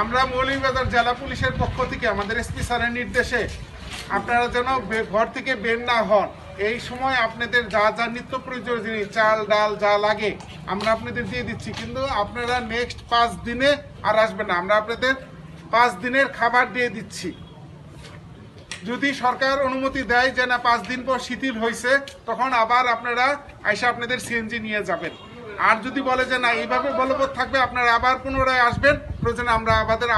আমরা মৌলভীবাজার জেলা পুলিশের পক্ষ থেকে আমাদের এসপি স্যারের নির্দেশে আপনারা যেন ঘর থেকে বের না হন। এই সময় আপনাদের যা যা নিত্য প্রয়োজনীয় চাল ডাল যা লাগে আমরা আপনাদের দিয়ে দিচ্ছি, কিন্তু আপনারা নেক্সট 5 দিনে আর আসবেন না। আমরা আপনাদের 5 দিনের খাবার দিয়ে দিচ্ছি। যদি সরকার অনুমতি দেয় যে না 5 দিন পর শিথিল হয়েছে, তখন আবার আপনারা আইসা আপনাদের সিএনজি নিয়ে যাবেন। আর যদি বলে যে না এইভাবে বলবৎ থাকবে, আপনারা আবার পুনরায় আসবেন, প্রয়োজনে আমরা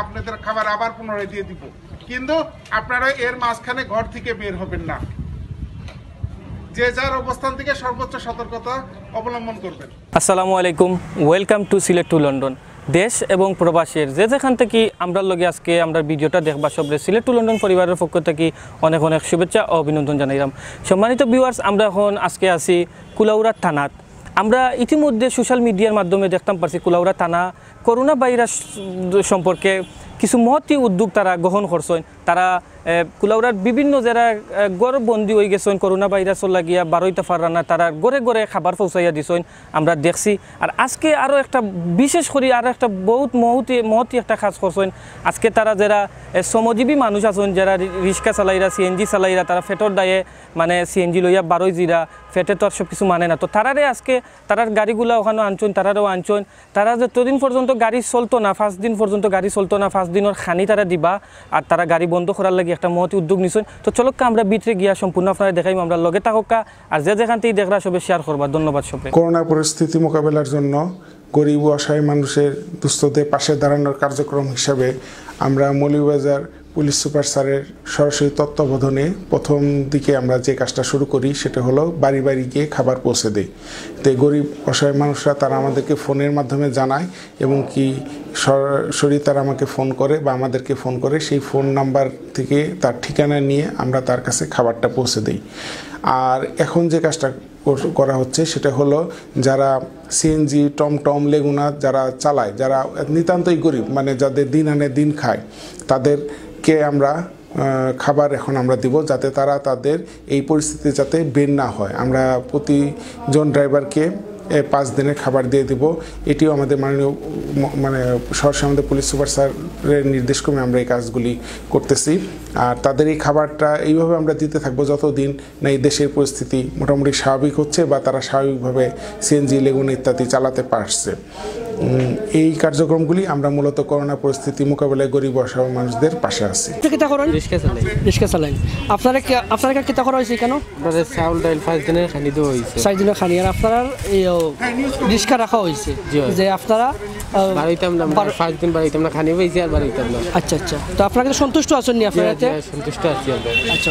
আপনাদের খাবার আবার পুনরায় দিয়ে দিব, কিন্তু আপনারা এর মাঝখানে ঘর থেকে বের হবেন না। যে যার অবস্থান থেকে সর্বোচ্চ সতর্কতা অবলম্বন করবেন। আসসালামু আলাইকুম, welcome to Sylhet to London. দেশ এবং প্রবাসের যেখান থেকে আমরা লগে আজকে আমরা ভিডিওটা দেখবা সবরে সিলেট টু লন্ডন পরিবারের পক্ষ থেকে অনেক অনেক শুভেচ্ছা ও অভিনন্দন জানাইলাম। সম্মানিত ভিউয়ার্স, আমরা এখন আজকে আছি কুলাউড়া থানাত। আমরা ইতিমধ্যে সোশ্যাল মিডিয়ার মাধ্যমে দেখতাম পারছি কুলাউড়া থানা করোনা ভাইরাস সম্পর্কে কিছু মহতি উদ্যোগ তারা গ্রহণ করছেন। তারা কুলাউড়ার বিভিন্ন যারা গড় বন্দি হয়ে গেছেন করোনা ভাইরাসর লাগিয়া 12টা ফারানা তারা গড়ে গড়ে খাবার পৌঁছাইয়া দিছেন আমরা দেখছি। আর আজকে আরও একটা বিশেষ করে আরও একটা বহুত মহতি একটা কাজ করছেন। আজকে তারা যারা শ্রমজীবী মানুষ আছেন, যারা রিক্সা চালাইরা সিএনজি চালাইরা, তারা ফেটর দায়ে মানে সিএনজি লইয়া 12 জিরা ফেটে তো আর সব কিছু মানে না, তো তারারে আজকে তারার গাড়িগুলো ওখানে আনছেন, তারারও আনছেন। তারা যতদিন পর্যন্ত গাড়ি চলতো না, 5 দিন পর্যন্ত গাড়ি চলতো না, 5 দিনের খানি তারা দিবা, আর তারা গাড়ি বন্ধ করার লাগে একটা মহতি উদ্যোগ নিছেন। তো চলক্কা আমরা ভিতরে গিয়া সম্পূর্ণ আপনারা দেখাইম, আমরা লগে থাকা আর যেখান থেকে দেখরা সবে শেয়ার করবা। ধন্যবাদ সবাই। করোনা পরিস্থিতি মোকাবেলার জন্য গরিব ও অসহায় মানুষের দুস্থদের পাশে দাঁড়ানোর কার্যক্রম হিসাবে আমরা মৌলভীবাজার পুলিশ সুপার স্যারের সরাসরি তত্ত্বাবধানে প্রথম দিকে আমরা যে কাজটা শুরু করি সেটা হলো বাড়ি বাড়ি গিয়ে খাবার পৌঁছে দেই। তো গরিব অসহায় মানুষরা তারা আমাদেরকে ফোনের মাধ্যমে জানায় এবং কি সরাসরি তারা আমাকে ফোন করে বা আমাদেরকে ফোন করে, সেই ফোন নাম্বার থেকে তার ঠিকানা নিয়ে আমরা তার কাছে খাবারটা পৌঁছে দিই। আর এখন যে কাজটা করা হচ্ছে সেটা হলো যারা সিএনজি টমটম লেগুনা যারা চালায়, যারা নিতান্তই গরিব মানে যাদের দিন আনে দিন খায়, তাদেরকে আমরা খাবার এখন আমরা দিব যাতে তারা তাদের এই পরিস্থিতি যাতে বের না হয়। আমরা প্রতিজন ড্রাইভারকে 5 দিনের খাবার দিয়ে দিব। এটিও আমাদের মাননীয় সরাসরি আমাদের পুলিশ সুপার স্যারের নির্দেশক্রমে আমরা এই কাজগুলি করতেছি। আর তাদের এই খাবারটা এইভাবে আমরা দিতে থাকবো যতদিন না এই দেশের পরিস্থিতি মোটামুটি স্বাভাবিক হচ্ছে বা তারা স্বাভাবিকভাবে সিএনজি লেগুন ইত্যাদি চালাতে পারছে। এই কার্যক্রমগুলি আমরা মূলত করোনা পরিস্থিতি মোকাবেলায় গরিব অসহায় মানুষদের পাশে আছি। রিক্সা চালাই আপনারা কিতা করা হয়েছে কেন? চাউল ডাইল 5 দিনের খানি দেওয়া হয়েছে, 4 দিনের খানি। আর আপনারা রিক্সা রাখা হয়েছে যে আপনারা বাড়িতাম না 5 দিন বাড়িতাম না, খানি পাইছি আর বাড়িতাম না। আচ্ছা আচ্ছা, তো আপনারা সন্তুষ্ট আছেন নি? আপনারা সন্তুষ্ট আছি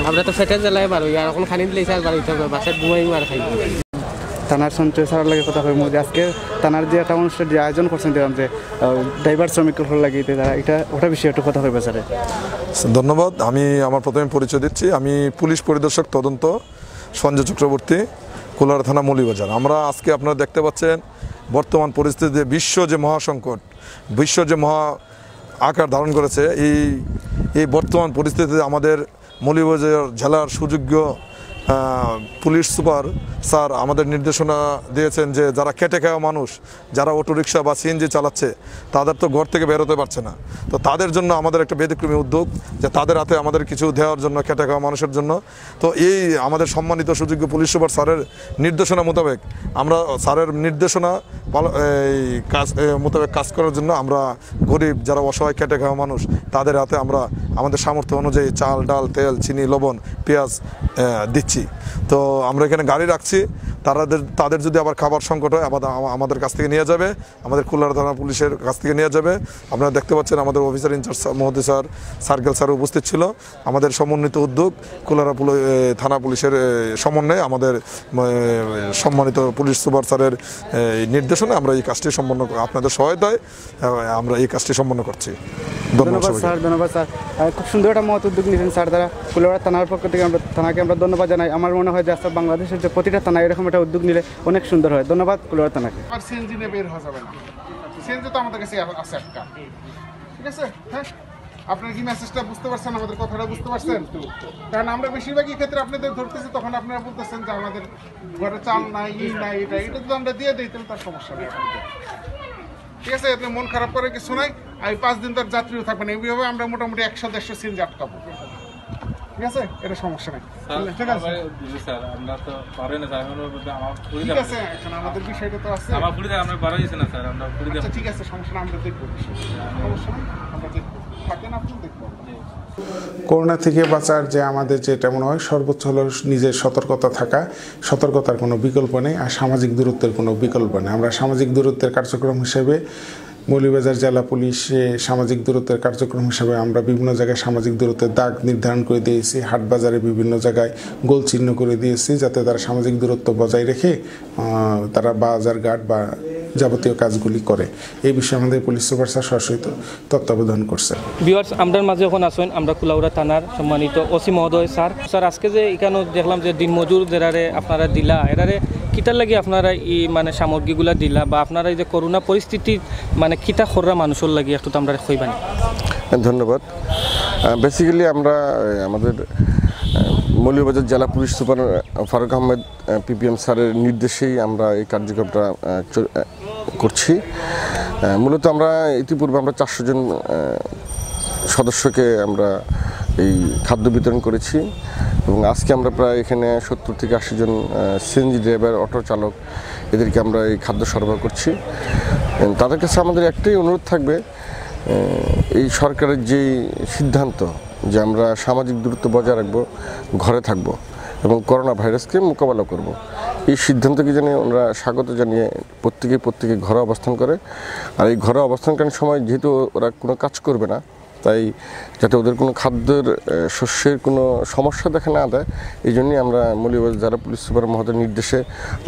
আমরা তো ফেটে জ্বালাই বারো আর এখন খানি দিলেই আর বাড়িতাম না, বাসায় ঘুমাই আর খাই। থানার সঞ্চয় সারার লাগে কথা হয় মধ্যে আজকে থানার যে একটা অনুষ্ঠান যে আয়োজন করছেন দেখলাম যে ড্রাইভার শ্রমিকের লাগিয়ে তারা ওটা বিষয়ে একটু কথা হইবে স্যার। ধন্যবাদ। আমি আমার প্রথমে পরিচয় দিচ্ছি। আমি পুলিশ পরিদর্শক তদন্ত সঞ্জয় চক্রবর্তী, কুলাউড়া থানা মৌলভীবাজার। আমরা আজকে আপনারা দেখতে পাচ্ছেন বর্তমান পরিস্থিতিতে বিশ্ব যে মহাসংকট, বিশ্ব যে মহা আকার ধারণ করেছে, এই বর্তমান পরিস্থিতিতে আমাদের মৌলভীবাজার জেলার সুযোগ্য পুলিশ সুপার স্যার আমাদের নির্দেশনা দিয়েছেন যে যারা খেটে খাওয়া মানুষ, যারা অটোরিকশা বা সিএনজি চালাচ্ছে, তাদের তো ঘর থেকে বেরোতে পারছে না। তো তাদের জন্য আমাদের একটা ব্যতিক্রমী উদ্যোগ যে তাদের হাতে আমাদের কিছু দেওয়ার জন্য খেটে খাওয়া মানুষের জন্য। তো এই আমাদের সম্মানিত সুযোগ্য পুলিশ সুপার স্যারের নির্দেশনা মোতাবেক আমরা স্যারের নির্দেশনা মোতাবেক কাজ করার জন্য আমরা গরিব যারা অসহায় খেটে খাওয়া মানুষ তাদের হাতে আমরা আমাদের সামর্থ্য অনুযায়ী চাল ডাল তেল চিনি লবণ পেঁয়াজ দিচ্ছি। তো আমরা এখানে গাড়ি রাখছি, তাদের যদি আবার খাবার সংকট হয় আমাদের কাছ থেকে নিয়ে যাবে, আমাদের কুলাউড়া থানা পুলিশের কাছ থেকে নিয়ে যাবে। আপনারা দেখতে পাচ্ছেন আমাদের অফিসার ইনচার্জ মহোদয় স্যার, সার্কেল স্যার উপস্থিত ছিল। আমাদের সমন্বিত উদ্যোগ কুলাউড়া থানা পুলিশের সমন্বয়ে আমাদের সম্মানিত পুলিশ সুপার স্যারের নির্দেশনে আমরা এই কাজটি সম্পন্ন, আপনাদের সহায়তায় আমরা এই কাজটি সম্পন্ন করছি। ধন্যবাদ স্যার। ধন্যবাদ স্যার, খুব সুন্দর একটা মহৎ উদ্যোগ নিয়েছেন স্যার। তারা কুলাউড়া থানার পক্ষ থেকে থানাকে আমরা ধন্যবাদ জানাই। আমার মনে হয় যে আজকে বাংলাদেশের যে প্রতিটা থানা এরকম একটা উদ্যোগ নিলে অনেক সুন্দর হয়। ধন্যবাদ কুলাউড়া থানাকে। আর সিএনজি নিয়ে বের হয়ে যাবেন, সিএনজি তো আমাদের কাছে আছে একটা, ঠিক আছে? হ্যাঁ, আপনারা কি মেসেজটা বুঝতে পারছেন, আমাদের কথাটা বুঝতে পারছেন? কারণ আমরা বেশিরভাগই ক্ষেত্রে আপনাদের ধরতেছি, তখন আপনারা বলতেছেন যে আমাদের ঘরে চাল নাই নাই এটা যদি আমরা দিয়ে দিই তাহলে তার সমস্যা নেই, ঠিক আছে? আপনি মন খারাপ করে কিছু নাই। এই 5 দিন তার যাত্রীও থাকবে না। এইভাবে আমরা মোটামুটি 100-150 সিএনজি আটকাবো। ঠিক আছে, এটা সমস্যা নেই। ঠিক আছে স্যার, আমরা তো পারি না স্যার, এখন আমার পুরি ঠিক আছে, এখন আমাদের বিষয়টা তো আছে। আমার পুরি আমরা পারা যাচ্ছে না স্যার, আমরা পুরি আচ্ছা ঠিক আছে, সমস্যা না, আমরা দেখবো সমস্যা নেই, আমরা দেখবো, থাকেন আপনি দেখবো। করোনা থেকে বাঁচার যে আমাদের যেটা মনে হয় সর্বোচ্চ হলো নিজের সতর্কতা থাকা, সতর্কতার কোনো বিকল্প নেই, আর সামাজিক দূরত্বের কোনো বিকল্প নেই। আমরা সামাজিক দূরত্বের কার্যক্রম হিসেবে মৌলভীবাজার জেলা পুলিশে সামাজিক দূরত্বের কার্যক্রম হিসেবে আমরা বিভিন্ন জায়গায় সামাজিক দূরত্বের দাগ নির্ধারণ করে দিয়েছি, হাট বাজারে বিভিন্ন জায়গায় গোল চিহ্ন করে দিয়েছি, যাতে তারা সামাজিক দূরত্ব বজায় রেখে তারা বাজার ঘাট বা যাবতীয় কাজগুলি করে। এই বিষয়ে আমাদের পুলিশ সুপার স্যার সরাসরি তত্ত্বাবধান করছে। ভিউয়ার্স, আমরার মাঝে এখন আসেন আমরা কুলাউড়া থানার সম্মানিত ওসি মহোদয় স্যার। স্যার, আজকে যে এখানে দেখলাম যে দিনমজুর যারারে আপনারা দিলা, এরারে কিটার লাগি আপনারা এই মানে সামগ্রীগুলা দিলা, বা আপনারা এই যে করোনা পরিস্থিতি মানে কিটা খররা মানুষের লাগি একটু তো আমরা কইবানি। ধন্যবাদ। বেসিক্যালি আমরা আমাদের মৌলভীবাজার জেলা police super Faruk Ahmed PPM স্যারের নির্দেশেই আমরা এই কার্যক্রমটা করছি। মূলত আমরা ইতিপূর্বে আমরা 400 জন সদস্যকে আমরা এই খাদ্য বিতরণ করেছি, এবং আজকে আমরা প্রায় এখানে 70 থেকে 80 জন সিএনজি ড্রাইভার, অটো চালক, এদেরকে আমরা এই খাদ্য সরবরাহ করছি। তাদের কাছে আমাদের একটাই অনুরোধ থাকবে, এই সরকারের যে সিদ্ধান্ত যে আমরা সামাজিক দূরত্ব বজায় রাখবো, ঘরে থাকবো এবং করোনা ভাইরাসকে মোকাবেলা করব, এই সিদ্ধান্তকে যেন ওরা স্বাগত জানিয়ে প্রত্যেকে ঘরে অবস্থান করে। আর এই ঘরে অবস্থানকালীন সময় যেহেতু ওরা কোনো কাজ করবে না, তাই যাতে ওদের কোনো খাদ্যের শস্যের কোনো সমস্যা দেখা না দেয়, এই জন্যই আমরা মৌলভীবাজার জেলা পুলিশ সুপার মহোদয়ের নির্দেশে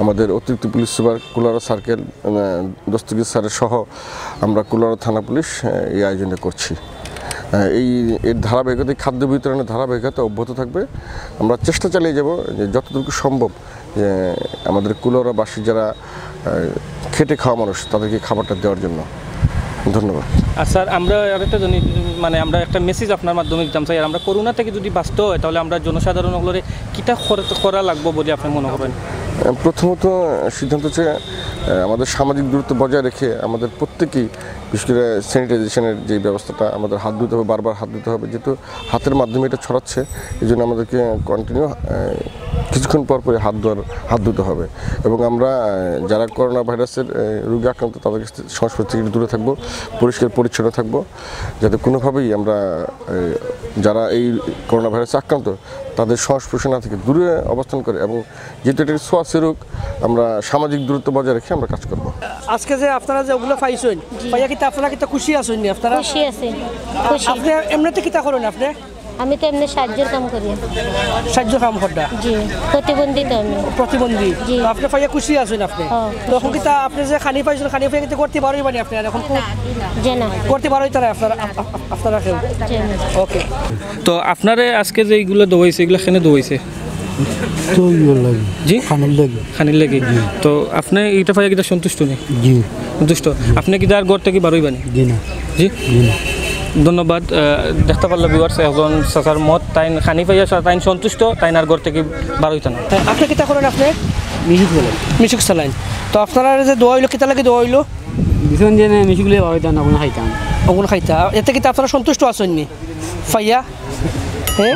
আমাদের অতিরিক্ত police super Kulaura circle Dastagir স্যারের সহ আমরা কুলাউড়া থানা পুলিশ এই আয়োজনটা করছি। এর ধারাবাহিকতা, খাদ্য বিতরণের ধারাবাহিকতা অব্যাহত থাকবে। আমরা চেষ্টা চালিয়ে যাব যে যতটুকু সম্ভব যে আমাদের কুলাউড়াবাসী যারা খেটে খাওয়া মানুষ তাদেরকে খাবারটা দেওয়ার জন্য। ধন্যবাদ। আর স্যার, আমরা আরেকটা জানি মানে আমরা একটা মেসেজ আপনার মাধ্যমে দিতাম স্যার, আমরা করোনা থেকে যদি বাঁচতে হয় তাহলে আমরা জনসাধারণ হলে কিটা করা লাগবে বলে আপনি মনে করেন? প্রথমত সিদ্ধান্ত হচ্ছে আমাদের সামাজিক দূরত্ব বজায় রেখে আমাদের প্রত্যেকেই, বিশেষ করে স্যানিটাইজেশনের যে ব্যবস্থাটা, আমাদের হাত ধুতে হবে, বারবার হাত ধুতে হবে, যেহেতু হাতের মাধ্যমে এটা ছড়াচ্ছে, এই জন্য আমাদেরকে কন্টিনিউ কিছুক্ষণ পর পরে হাত ধুতে হবে। এবং আমরা যারা করোনা ভাইরাসের রোগে আক্রান্ত তাদের সংস্পর্শ থেকে দূরে থাকবো, পরিষ্কার পরিচ্ছন্ন থাকবো, যাতে কোনোভাবেই আমরা যারা এই করোনা ভাইরাসে আক্রান্ত তাদের সংস্পর্শ না থেকে দূরে অবস্থান করে, এবং যেহেতু এটা ছোঁয়াচে রোগ, আমরা সামাজিক দূরত্ব বজায় রেখে আমরা কাজ করব। আজকে যে আপনারা যে ওগুলো পাইছেন, পাইয়া কিন্তু আপনারা কিন্তু খুশি আছেন নি? আপনারা খুশি আছি। আপনি এমনিতে কিতা করেন? আপনি? আমি তো এমনি সাহায্যের কাম করি। সাহায্য কাম করটা? জি, প্রতিবন্ধী তো আমি। প্রতিবন্ধী? জি। তো আপনি পাইয়া খুশি আছেন? আপনি তখন কিতা আপনি যে খানি পাইছেন, খানি পাইয়া কিন্তু করতে পারোই মানে আপনি এখন যে না করতে পারোই তারা আপনারা কেউ? ওকে। তো আপনারে আজকে যে এইগুলো দোয়াইছে, এগুলো কেন দোয়াইছে? জি, খানির লাগে। তো আপনি এইটা পাইয়া কিটা সন্তুষ্ট নেই? জি, সন্তুষ্ট। আপনি কিটা আর ঘর থেকে বারোই বানি? জি না। জি, ধন্যবাদ। দেখতে পারলো ভিউয়ার্স, একজন চাচার মত, তাই খানি পাইয়া তাই সন্তুষ্ট, তাই আর ঘর থেকে বারোইতা না। আপনি কিতা করেন? আপনি মিশুক বলে মিশুক চালাইন। তো আপনারা যে দোয়া হইলো, কিতা লাগে দোয়া হইলো? ভীষণ যে মিশুকলে বাবাইতাম না, কোনো খাইতাম ওগুলো খাইতা। এতে কিতা আপনারা সন্তুষ্ট আছেন নি পাইয়া? হ্যাঁ,